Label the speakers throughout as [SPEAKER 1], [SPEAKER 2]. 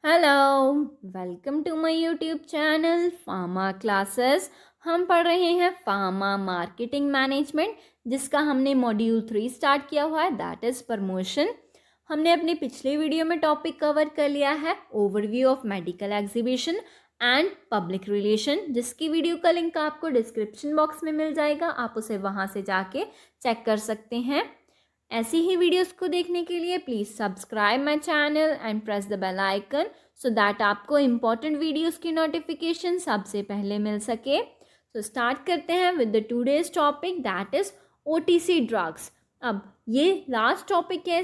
[SPEAKER 1] Hello, welcome to my YouTube channel pharma classes. हम पढ़ रहे हैं फार्मा मार्केटिंग मैनेजमेंट, जिसका हमने मॉड्यूल 3 स्टार्ट किया हुआ है, दैट इज़ प्रमोशन। हमने अपनी पिछले वीडियो में टॉपिक कवर कर लिया है overview of medical exhibition and public relation, जिसकी वीडियो का लिंक आपको डिस्क्रिप्शन बॉक्स में मिल जाएगा। आप उसे वहाँ से जाके चेक कर सकते हैं। ऐसी ही वीडियोस को देखने के लिए please subscribe my channel and press the bell icon so that आपको इम्पॉर्टेंट वीडियोस की नोटिफिकेशन सबसे पहले मिल सके। तो स्टार्ट करते हैं with the today's topic, that is OTC drugs. अब ये लास्ट टॉपिक है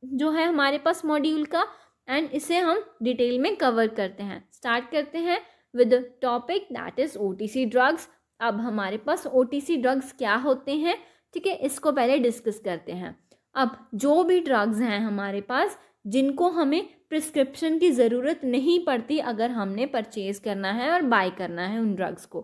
[SPEAKER 1] जो है हमारे पास मॉड्यूल का, एंड इसे हम डिटेल में कवर करते हैं। स्टार्ट करते हैं with the topic that is OTC drugs. अब हमारे पास ओटीसी ड्रग्स क्या होते हैं, ठीक है, इसको पहले डिस्कस करते हैं। अब जो भी ड्रग्स हैं हमारे पास जिनको हमें प्रिस्क्रिप्शन की ज़रूरत नहीं पड़ती अगर हमने परचेज़ करना है और बाय करना है उन ड्रग्स को,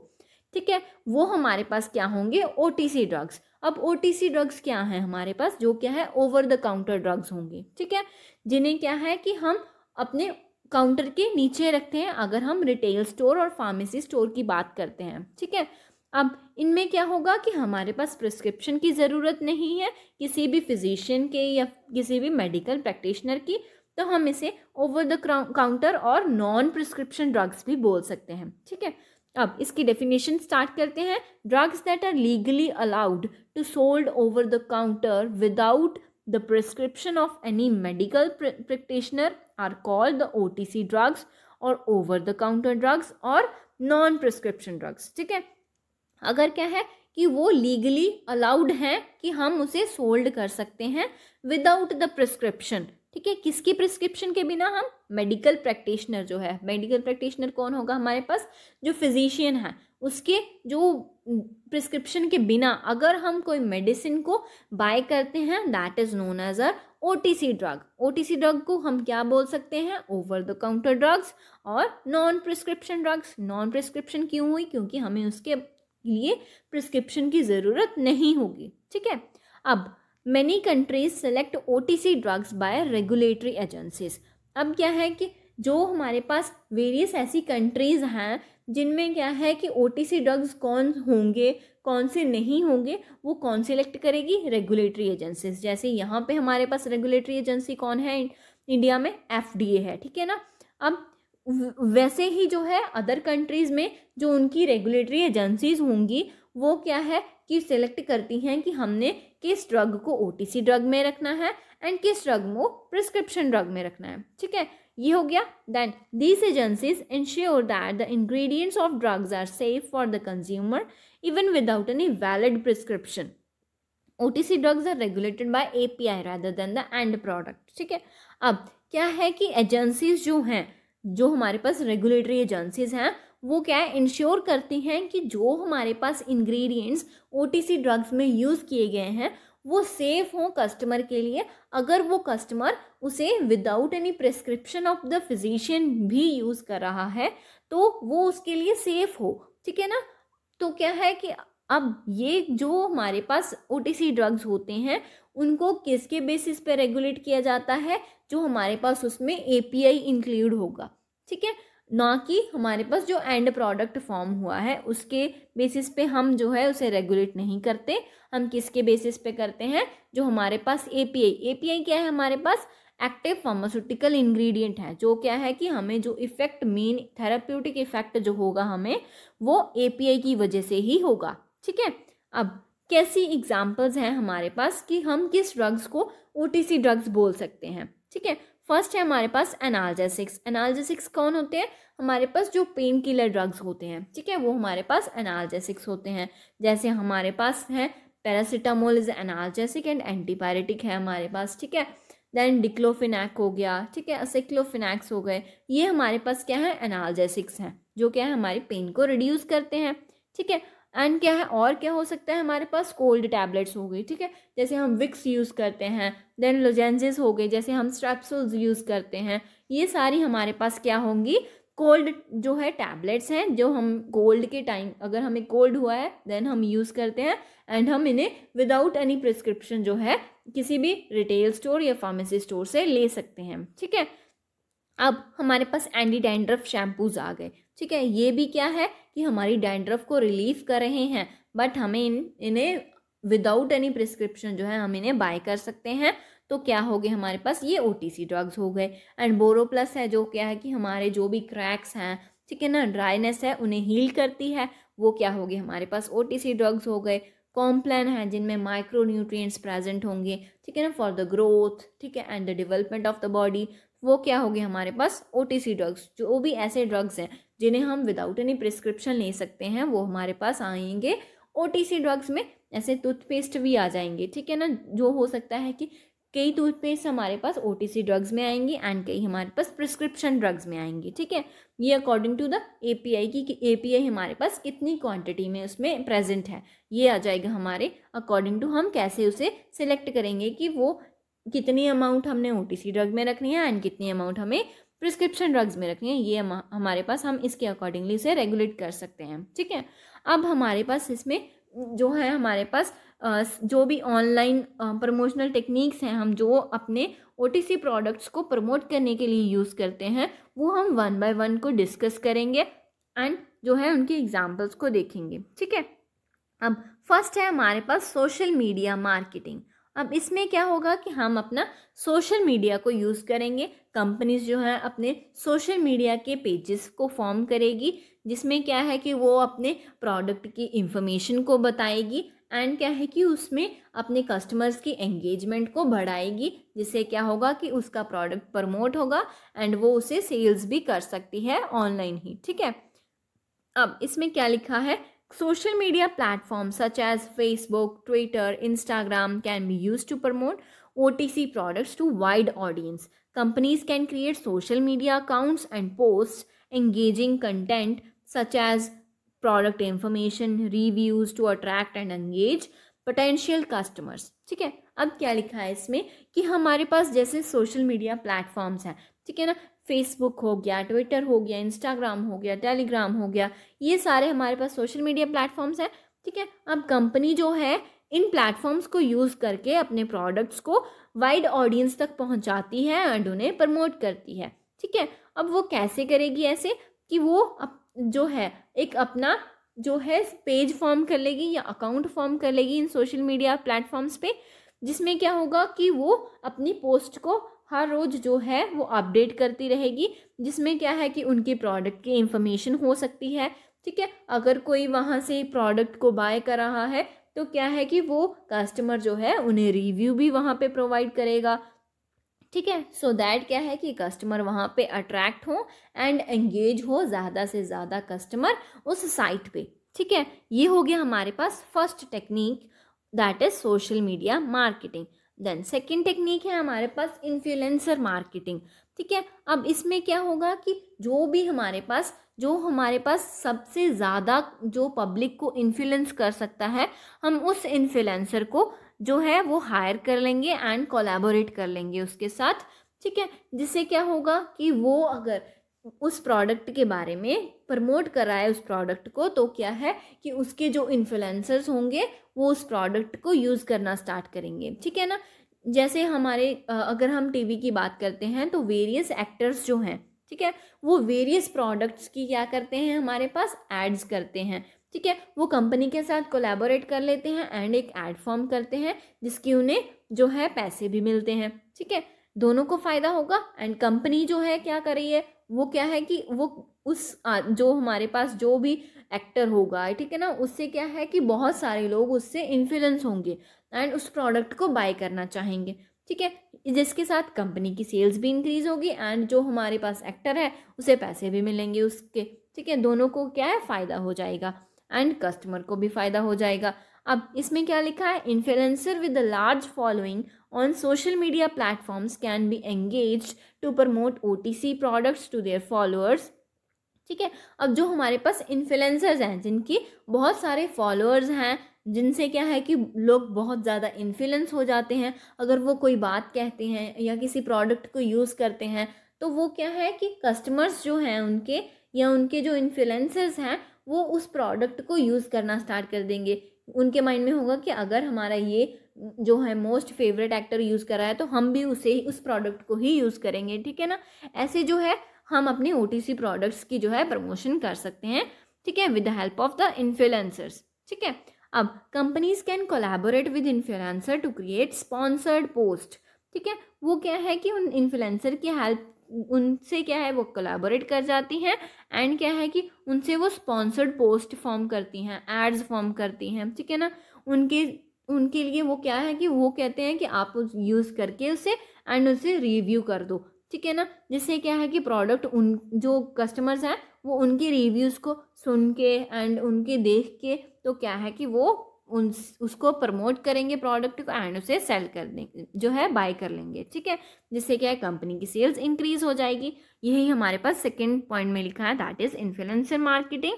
[SPEAKER 1] ठीक है, वो हमारे पास क्या होंगे, ओटीसी ड्रग्स। अब ओटीसी ड्रग्स क्या हैं हमारे पास, जो क्या है ओवर द काउंटर ड्रग्स होंगे, ठीक है, जिन्हें क्या है कि हम अपने काउंटर के नीचे रखते हैं अगर हम रिटेल स्टोर और फार्मेसी स्टोर की बात करते हैं, ठीक है। अब इनमें क्या होगा कि हमारे पास प्रिस्क्रिप्शन की ज़रूरत नहीं है किसी भी फिजिशियन के या किसी भी मेडिकल प्रैक्टिशनर की, तो हम इसे ओवर द काउंटर और नॉन प्रिस्क्रिप्शन ड्रग्स भी बोल सकते हैं, ठीक है। अब इसकी डेफिनेशन स्टार्ट करते हैं। Drugs that are legally allowed to sold over the counter without the prescription of any medical practitioner are called the OTC drugs और ओवर द काउंटर ड्रग्स और नॉन प्रिस्क्रिप्शन ड्रग्स, ठीक है। अगर क्या है कि वो लीगली अलाउड हैं कि हम उसे सोल्ड कर सकते हैं विदाउट द प्रिस्क्रिप्शन, ठीक है, किसकी प्रिस्क्रिप्शन के बिना, हम मेडिकल प्रैक्टिशनर जो है, मेडिकल प्रैक्टिशनर कौन होगा हमारे पास, जो फिजिशियन है, उसके जो प्रिस्क्रिप्शन के बिना अगर हम कोई मेडिसिन को बाय करते हैं, that is known as a OTC drug. OTC drug को हम क्या बोल सकते हैं, ओवर द काउंटर ड्रग्स और non prescription drugs. Non prescription क्यों हुई, क्योंकि हमें उसके लिए प्रिस्क्रिप्शन की ज़रूरत नहीं होगी, ठीक है। अब many countries select OTC drugs by regulatory agencies. अब क्या है कि जो हमारे पास वेरियस ऐसी कंट्रीज़ हैं जिनमें क्या है कि ओटीसी ड्रग्स कौन होंगे कौन से नहीं होंगे, वो कौन सिलेक्ट करेगी, रेगुलेटरी एजेंसीज। जैसे यहाँ पे हमारे पास रेगुलेटरी एजेंसी कौन है इंडिया में, एफडीए है, ठीक है ना। अब वैसे ही जो है अदर कंट्रीज़ में जो उनकी रेगुलेटरी एजेंसीज होंगी वो क्या है कि सिलेक्ट करती हैं कि हमने किस ड्रग को ओटीसी ड्रग में रखना है एंड किस ड्रग को प्रिस्क्रिप्शन ड्रग में रखना है, ठीक है, ये हो गया। Then these agencies ensure that the ingredients of drugs are safe for the consumer even without any valid prescription. OTC drugs are regulated by API rather than the end product, ठीक है। अब क्या है कि एजेंसीज जो हैं, जो हमारे पास रेगुलेटरी एजेंसीज हैं, वो क्या है इंश्योर करती हैं कि जो हमारे पास इंग्रेडिएंट्स ओटीसी ड्रग्स में यूज़ किए गए हैं वो सेफ हों कस्टमर के लिए। अगर वो कस्टमर उसे without any prescription of the physician भी यूज़ कर रहा है तो वो उसके लिए सेफ हो, ठीक है ना। तो क्या है कि अब ये जो हमारे पास ओटीसी ड्रग्स होते हैं उनको किसके बेसिस पे रेगुलेट किया जाता है, जो हमारे पास उसमें एपीआई इंक्लूड होगा, ठीक है, ना कि हमारे पास जो एंड प्रोडक्ट फॉर्म हुआ है उसके बेसिस पे हम जो है उसे रेगुलेट नहीं करते। हम किसके बेसिस पे करते हैं, जो हमारे पास एपीआई, एपीआई क्या है हमारे पास, एक्टिव फार्मास्यूटिकल इंग्रेडिएंट है, जो क्या है कि हमें जो इफेक्ट, मेन थेराप्यूटिक इफेक्ट जो होगा हमें वो एपीआई की वजह से ही होगा, ठीक है। अब कैसी एग्जाम्पल्स हैं हमारे पास कि हम किस ड्रग्स को ओटीसी ड्रग्स बोल सकते हैं, ठीक है। फर्स्ट है हमारे पास एनाल्जेसिक्स। एनाल्जेसिक्स कौन होते हैं, हमारे पास जो पेन किलर ड्रग्स होते हैं, ठीक है, वो हमारे पास एनाल्जेसिक्स होते हैं। जैसे हमारे पास है paracetamol is analgesic and antipyretic है हमारे पास, ठीक है। देन डिक्लोफिनैक हो गया, ठीक है, असिक्लोफिनैक्स हो गए, ये हमारे पास क्या है एनाल्जेसिक्स हैं, जो क्या है हमारी पेन को रिड्यूस करते हैं, ठीक है। एंड क्या है और क्या हो सकता है हमारे पास, कोल्ड टैबलेट्स हो गई, ठीक है, जैसे हम विक्स यूज़ करते हैं। देन लोजेंजेस हो गए, जैसे हम स्ट्रेप्सोल्स यूज़ करते हैं। ये सारी हमारे पास क्या होंगी, कोल्ड जो है टैबलेट्स हैं, जो हम कोल्ड के टाइम अगर हमें कोल्ड हुआ है देन हम यूज़ करते हैं एंड हम इन्हें विदाउट एनी प्रिस्क्रिप्शन जो है किसी भी रिटेल स्टोर या फार्मेसी स्टोर से ले सकते हैं, ठीक है। अब हमारे पास एंटी डैंड्रफ शैम्पूज आ गए, ठीक है। ये भी क्या है कि हमारी डैंड्रफ को रिलीव कर रहे हैं, बट हमें इन्हें विदाउट एनी प्रिस्क्रिप्शन जो है हम इन्हें बाय कर सकते हैं। तो क्या हो गए हमारे पास, ये OTC ड्रग्स हो गए। एंड बोरोप्लस है जो क्या है कि हमारे जो भी क्रैक्स हैं, ठीक है ना, ड्राइनेस है, उन्हें हील करती है, वो क्या हो गए हमारे पास OTC ड्रग्स हो गए। कॉम्प्लान है जिनमें माइक्रो न्यूट्रिएंट्स प्रेजेंट होंगे, ठीक है ना, फॉर द ग्रोथ, ठीक है, and the development of the body, वो क्या हो गए हमारे पास OTC ड्रग्स। जो भी ऐसे ड्रग्स हैं जिन्हें हम विदाउट एनी प्रिस्क्रिप्शन ले सकते हैं, वो हमारे पास आएंगे OTC ड्रग्स में। ऐसे टूथपेस्ट भी आ जाएंगे, ठीक है ना, जो हो सकता है कि कई टूथपेस्ट हमारे पास OTC ड्रग्स में आएंगी एंड कई हमारे पास प्रिस्क्रिप्शन ड्रग्स में आएंगी, ठीक है। ये अकॉर्डिंग टू द API की API हमारे पास कितनी क्वांटिटी में उसमें प्रेजेंट है, ये आ जाएगा हमारे अकॉर्डिंग टू हम कैसे उसे सिलेक्ट करेंगे कि वो कितनी अमाउंट हमने OTC ड्रग में रखनी है एंड कितनी अमाउंट हमें प्रिस्क्रिप्शन ड्रग्स में रखनी है। ये हमारे पास हम इसके अकॉर्डिंगली से रेगुलेट कर सकते हैं, ठीक है। अब हमारे पास इसमें जो है हमारे पास जो भी ऑनलाइन प्रमोशनल टेक्निक्स हैं, हम जो अपने OTC प्रोडक्ट्स को प्रमोट करने के लिए यूज़ करते हैं, वो हम 1 बाय 1 को डिस्कस करेंगे एंड जो है उनके एग्जाम्पल्स को देखेंगे, ठीक है। अब फर्स्ट है हमारे पास सोशल मीडिया मार्केटिंग। अब इसमें क्या होगा कि हम अपना सोशल मीडिया को यूज़ करेंगे। कंपनीज जो है अपने सोशल मीडिया के पेजेस को फॉर्म करेगी, जिसमें क्या है कि वो अपने प्रोडक्ट की इंफॉर्मेशन को बताएगी एंड क्या है कि उसमें अपने कस्टमर्स की एंगेजमेंट को बढ़ाएगी, जिससे क्या होगा कि उसका प्रोडक्ट प्रमोट होगा एंड वो उसे सेल्स भी कर सकती है ऑनलाइन ही, ठीक है। अब इसमें क्या लिखा है, social media platforms such as Facebook, Twitter, Instagram can be used to promote OTC products to wide audience. Companies can create social media accounts and post engaging content such as product information, reviews to attract and engage potential customers. ठीक है। अब क्या लिखा है इसमें कि हमारे पास जैसे सोशल मीडिया प्लेटफॉर्म्स हैं, ठीक है ना, फेसबुक हो गया, ट्विटर हो गया, इंस्टाग्राम हो गया, टेलीग्राम हो गया, ये सारे हमारे पास सोशल मीडिया प्लेटफॉर्म्स हैं, ठीक है। अब कंपनी जो है इन प्लेटफॉर्म्स को यूज़ करके अपने प्रोडक्ट्स को वाइड ऑडियंस तक पहुंचाती है एंड उन्हें प्रमोट करती है, ठीक है। अब वो कैसे करेगी, ऐसे कि वो जो है एक अपना जो है पेज फॉर्म कर लेगी या अकाउंट फॉर्म कर लेगी इन सोशल मीडिया प्लेटफॉर्म्स पे, जिसमें क्या होगा कि वो अपनी पोस्ट को हर रोज़ जो है वो अपडेट करती रहेगी, जिसमें क्या है कि उनके प्रोडक्ट की इंफॉर्मेशन हो सकती है, ठीक है। अगर कोई वहाँ से प्रोडक्ट को बाय कर रहा है तो क्या है कि वो कस्टमर जो है उन्हें रिव्यू भी वहाँ पे प्रोवाइड करेगा, ठीक है। सो दैट क्या है कि कस्टमर वहाँ पे अट्रैक्ट हो एंड एंगेज हो ज़्यादा से ज़्यादा कस्टमर उस साइट पे, ठीक है। ये हो गया हमारे पास first technique, that is social media marketing. Then second technique है हमारे पास इन्फ्लुएंसर मार्केटिंग, ठीक है। अब इसमें क्या होगा कि जो हमारे पास सबसे ज़्यादा जो पब्लिक को इन्फ्लुएंस कर सकता है, हम उस इन्फ्लुएंसर को जो है वो हायर कर लेंगे एंड कोलैबोरेट कर लेंगे उसके साथ, ठीक है। जिससे क्या होगा कि वो अगर उस प्रोडक्ट के बारे में प्रमोट कर रहा है उस प्रोडक्ट को, तो क्या है कि उसके जो इन्फ्लुएंसर्स होंगे वो उस प्रोडक्ट को यूज़ करना स्टार्ट करेंगे, ठीक है ना। जैसे हमारे अगर हम टीवी की बात करते हैं तो वेरियस एक्टर्स जो हैं, ठीक है, वो वेरियस प्रोडक्ट्स की क्या करते हैं, हमारे पास एड्स करते हैं, ठीक है। वो कंपनी के साथ कोलैबोरेट कर लेते हैं एंड एक एड फॉर्म करते हैं जिसकी उन्हें जो है पैसे भी मिलते हैं, ठीक है। दोनों को फ़ायदा होगा एंड कंपनी जो है क्या कर रही है, वो क्या है कि वो उस जो हमारे पास जो भी एक्टर होगा, ठीक है ना, उससे क्या है कि बहुत सारे लोग उससे इन्फ्लुएंस होंगे एंड उस प्रोडक्ट को बाय करना चाहेंगे, ठीक है। जिसके साथ कंपनी की सेल्स भी इंक्रीज होगी एंड जो हमारे पास एक्टर है उसे पैसे भी मिलेंगे उसके, ठीक है। दोनों को क्या है फ़ायदा हो जाएगा एंड कस्टमर को भी फ़ायदा हो जाएगा। अब इसमें क्या लिखा है, influencer with a large following on social media platforms can be engaged to promote OTC products to their followers, ठीक है। अब जो हमारे पास इन्फ्लुएंसर्स हैं जिनकी बहुत सारे फॉलोअर्स हैं, जिनसे क्या है कि लोग बहुत ज़्यादा इन्फ्लुएंस हो जाते हैं, अगर वो कोई बात कहते हैं या किसी प्रोडक्ट को यूज़ करते हैं तो वो क्या है कि कस्टमर्स जो हैं उनके या उनके जो इन्फ्लुएंसर्स हैं वो उस प्रोडक्ट को यूज़ करना स्टार्ट कर देंगे। उनके माइंड में होगा कि अगर हमारा ये जो है मोस्ट फेवरेट एक्टर यूज़ कर रहा है तो हम भी उस प्रोडक्ट को ही यूज़ करेंगे, ठीक है ना। ऐसे जो है हम अपने OTC प्रोडक्ट्स की जो है प्रमोशन कर सकते हैं, ठीक है, with the help of the influencers, ठीक है। अब companies can collaborate with influencer to create sponsored post, ठीक है। वो क्या है कि उन इन्फ्लुएंसर की हेल्प, उनसे क्या है वो कोलैबोरेट कर जाती हैं एंड क्या है कि उनसे वो स्पॉन्सर्ड पोस्ट फॉर्म करती हैं, एड्स फॉर्म करती हैं, ठीक है ना। उनके लिए वो क्या है कि वो कहते हैं कि आप उस यूज़ करके उसे एंड उसे रिव्यू कर दो, ठीक है ना। जिससे क्या है कि प्रोडक्ट उन जो कस्टमर्स हैं वो उनके रिव्यूज़ को सुन के एंड उनके देख के तो क्या है कि वो उसको प्रमोट करेंगे प्रोडक्ट को एंड उसे सेल कर देंगे, जो है बाय कर लेंगे, ठीक है। जिससे क्या है कंपनी की सेल्स इंक्रीज हो जाएगी। यही हमारे पास सेकेंड पॉइंट में लिखा है, that is influencer marketing.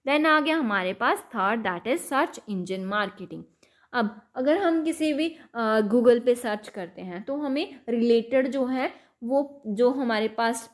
[SPEAKER 1] Then आ गया हमारे पास third, that is search engine marketing. अब अगर हम किसी भी गूगल पे सर्च करते हैं तो हमें रिलेटेड जो है वो जो हमारे पास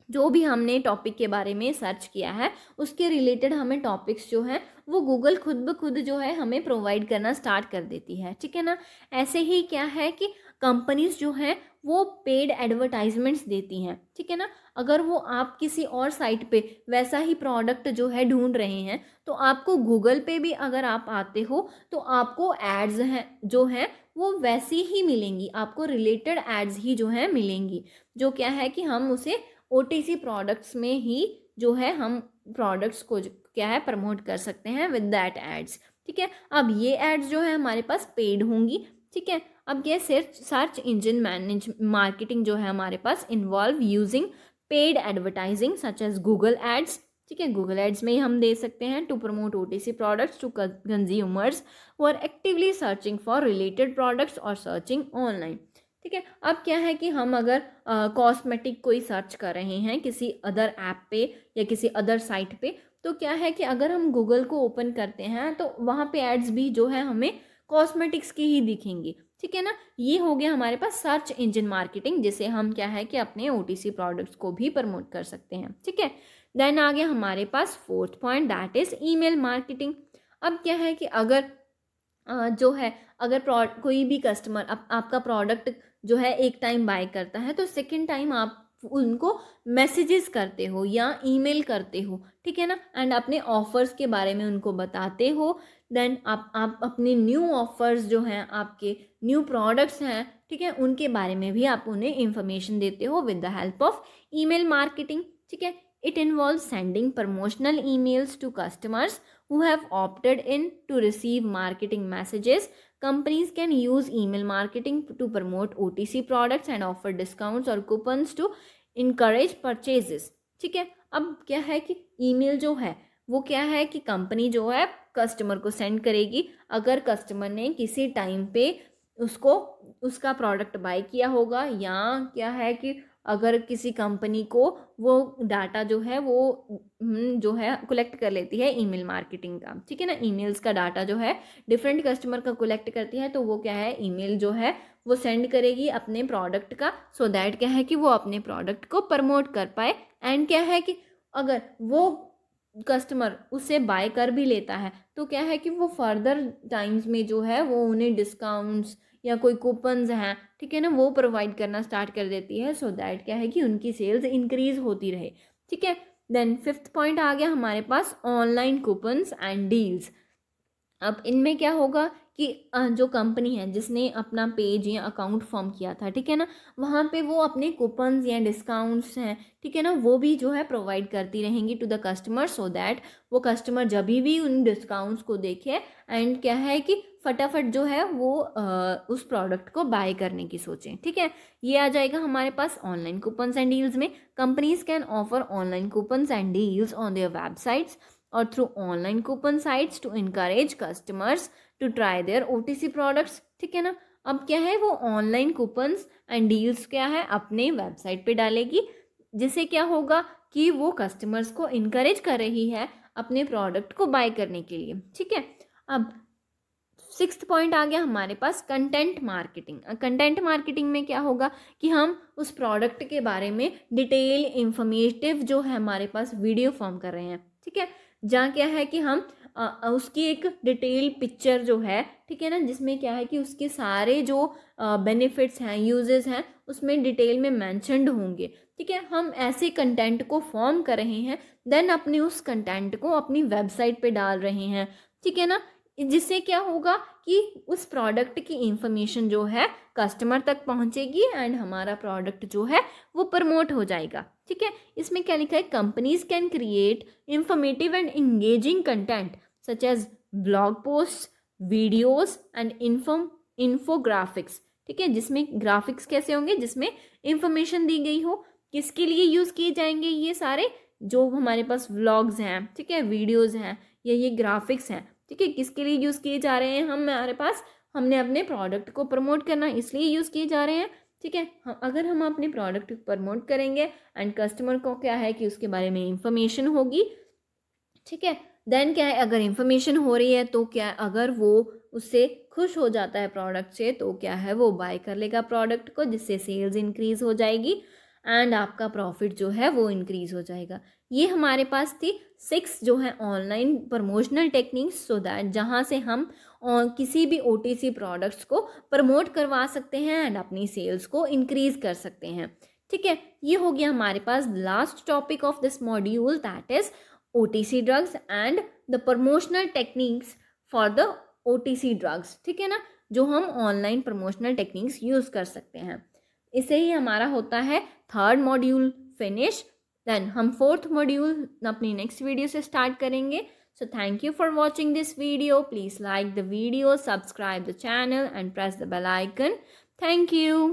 [SPEAKER 1] जो भी हमने टॉपिक के बारे में सर्च किया है उसके रिलेटेड हमें टॉपिक्स जो है वो गूगल खुद ब खुद जो है हमें प्रोवाइड करना स्टार्ट कर देती है, ठीक है ना। ऐसे ही क्या है कि कंपनीज जो है वो पेड एडवर्टाइजमेंट्स देती हैं, ठीक है ना। अगर वो आप किसी और साइट पे वैसा ही प्रोडक्ट जो है ढूंढ रहे हैं तो आपको गूगल पे भी अगर आप आते हो तो आपको एड्स हैं जो हैं वो वैसी ही मिलेंगी, आपको रिलेटेड एड्स ही जो है मिलेंगी, जो क्या है कि हम उसे OTC प्रोडक्ट्स में ही जो है हम प्रोडक्ट्स को क्या है प्रमोट कर सकते हैं विद दैट एड्स, ठीक है। अब ये एड्स जो है हमारे पास पेड होंगी, ठीक है। अब ये सर्च इंजन मार्केटिंग जो है हमारे पास involve using paid advertising such as Google ads, ठीक है। गूगल एड्स में ही हम दे सकते हैं to promote OTC products to consumers who are actively searching for related products और सर्चिंग ऑनलाइन, ठीक है। अब क्या है कि हम अगर कॉस्मेटिक कोई सर्च कर रहे हैं किसी अदर ऐप पे या किसी अदर साइट पे तो क्या है कि अगर हम गूगल को ओपन करते हैं तो वहाँ पे एड्स भी जो है हमें कॉस्मेटिक्स की ही दिखेंगी, ठीक है ना। ये हो गया हमारे पास सर्च इंजन मार्केटिंग, जिसे हम क्या है कि अपने OTC प्रोडक्ट्स को भी प्रमोट कर सकते हैं, ठीक है। देन आ गया हमारे पास fourth point, that is email marketing. अब क्या है कि अगर जो है अगर कोई भी कस्टमर आपका प्रोडक्ट जो है एक टाइम बाय करता है तो सेकेंड टाइम आप उनको मैसेजेस करते हो या ईमेल करते हो, ठीक है ना, एंड अपने ऑफर्स के बारे में उनको बताते हो। देन आप अपने न्यू ऑफर्स जो हैं, आपके न्यू प्रोडक्ट्स हैं, ठीक है, उनके बारे में भी आप उन्हें इंफॉर्मेशन देते हो with the help of email marketing, ठीक है। It involves sending promotional emails to customers who have opted in to receive marketing messages. Companies can use email marketing to promote OTC products and offer discounts or coupons to encourage purchases. ठीक है। अब क्या है कि email जो है वो क्या है कि कंपनी जो है कस्टमर को सेंड करेगी अगर कस्टमर ने किसी टाइम पे उसका प्रोडक्ट बाय किया होगा, या क्या है कि अगर किसी कंपनी को वो डाटा जो है वो जो है कलेक्ट कर लेती है ईमेल मार्केटिंग का, ठीक है ना। ईमेल्स का डाटा जो है डिफरेंट कस्टमर का कलेक्ट करती है तो वो क्या है ईमेल जो है वो सेंड करेगी अपने प्रोडक्ट का, सो दैट क्या है कि वो अपने प्रोडक्ट को प्रमोट कर पाए। एंड क्या है कि अगर वो कस्टमर उससे बाय कर भी लेता है तो क्या है कि वो फर्दर टाइम्स में जो है वो उन्हें डिस्काउंट्स या कोई कूपन्स हैं, ठीक है ना, वो प्रोवाइड करना स्टार्ट कर देती है, सो दैट क्या है कि उनकी सेल्स इंक्रीज होती रहे, ठीक है। देन फिफ्थ पॉइंट आ गया हमारे पास ऑनलाइन कूपन्स एंड डील्स। अब इनमें क्या होगा कि जो कंपनी है जिसने अपना पेज या अकाउंट फॉर्म किया था, ठीक है ना, वहाँ पे वो अपने कूपन्स या डिस्काउंट्स हैं, ठीक है ना, वो भी जो है प्रोवाइड करती रहेंगी to the customer, so that वो कस्टमर जब भी उन डिस्काउंट्स को देखे एंड क्या है कि फटाफट जो है वो उस प्रोडक्ट को बाय करने की सोचें, ठीक है। ये आ जाएगा हमारे पास ऑनलाइन कूपन्स एंड डील्स में। Companies can offer online coupons and deals on their websites और through online coupon sites to encourage customers to try their OTC products, ठीक है ना। अब क्या है वो ऑनलाइन कूपन्स एंड डील्स क्या है अपने वेबसाइट पे डालेगी, जिससे क्या होगा कि वो कस्टमर्स को इनकरेज कर रही है अपने प्रोडक्ट को बाय करने के लिए, ठीक है। अब सिक्स्थ पॉइंट आ गया हमारे पास कंटेंट मार्केटिंग। कंटेंट मार्केटिंग में क्या होगा कि हम उस प्रोडक्ट के बारे में डिटेल इंफॉर्मेटिव जो है हमारे पास वीडियो फॉर्म कर रहे हैं, ठीक है, जहाँ क्या है कि हम उसकी एक डिटेल पिक्चर जो है, ठीक है ना, जिसमें क्या है कि उसके सारे जो बेनिफिट्स हैं, यूजेस हैं, उसमें डिटेल में मैंशनड होंगे, ठीक है। हम ऐसे कंटेंट को फॉर्म कर रहे हैं, देन अपने उस कंटेंट को अपनी वेबसाइट पे डाल रहे हैं, ठीक है ना, जिससे क्या होगा कि उस प्रोडक्ट की इंफॉर्मेशन जो है कस्टमर तक पहुंचेगी एंड हमारा प्रोडक्ट जो है वो प्रमोट हो जाएगा, ठीक है। इसमें क्या लिखा है, companies can create informative and engaging content such as blog post, videos and infographics, ठीक है, जिसमें ग्राफिक्स कैसे होंगे, जिसमें इंफॉर्मेशन दी गई हो। किसके लिए यूज़ किए जाएंगे ये सारे, जो हमारे पास व्लॉग्स हैं, ठीक है, वीडियोज़ हैं, ये ग्राफिक्स हैं, ठीक है, किसके लिए यूज़ किए जा रहे हैं, हमारे पास हमने अपने प्रोडक्ट को प्रमोट करना इसलिए यूज़ किए जा रहे हैं, ठीक है। अगर हम अपने प्रोडक्ट को प्रमोट करेंगे एंड कस्टमर को क्या है कि उसके बारे में इंफॉर्मेशन होगी, ठीक है, देन क्या है, अगर इंफॉर्मेशन हो रही है तो क्या है, अगर वो उससे खुश हो जाता है प्रोडक्ट से, तो क्या है, वो बाय कर लेगा प्रोडक्ट को, जिससे सेल्स इंक्रीज हो जाएगी एंड आपका प्रॉफिट जो है वो इंक्रीज हो जाएगा। ये हमारे पास थी 6 जो है online promotional techniques, so that जहाँ से हम किसी भी OTC प्रोडक्ट्स को प्रमोट करवा सकते हैं एंड अपनी सेल्स को इंक्रीज कर सकते हैं, ठीक है। ये हो गया हमारे पास last topic of this module, that is OTC drugs and the promotional techniques for the OTC drugs, ठीक है ना, जो हम ऑनलाइन प्रमोशनल टेक्निक्स यूज़ कर सकते हैं। इसे ही हमारा होता है 3rd मॉड्यूल फिनिश। देन हम 4th मॉड्यूल अपनी नेक्स्ट वीडियो से स्टार्ट करेंगे। So thank you for watching this video. Please like the video, subscribe the channel and press the bell icon. Thank you.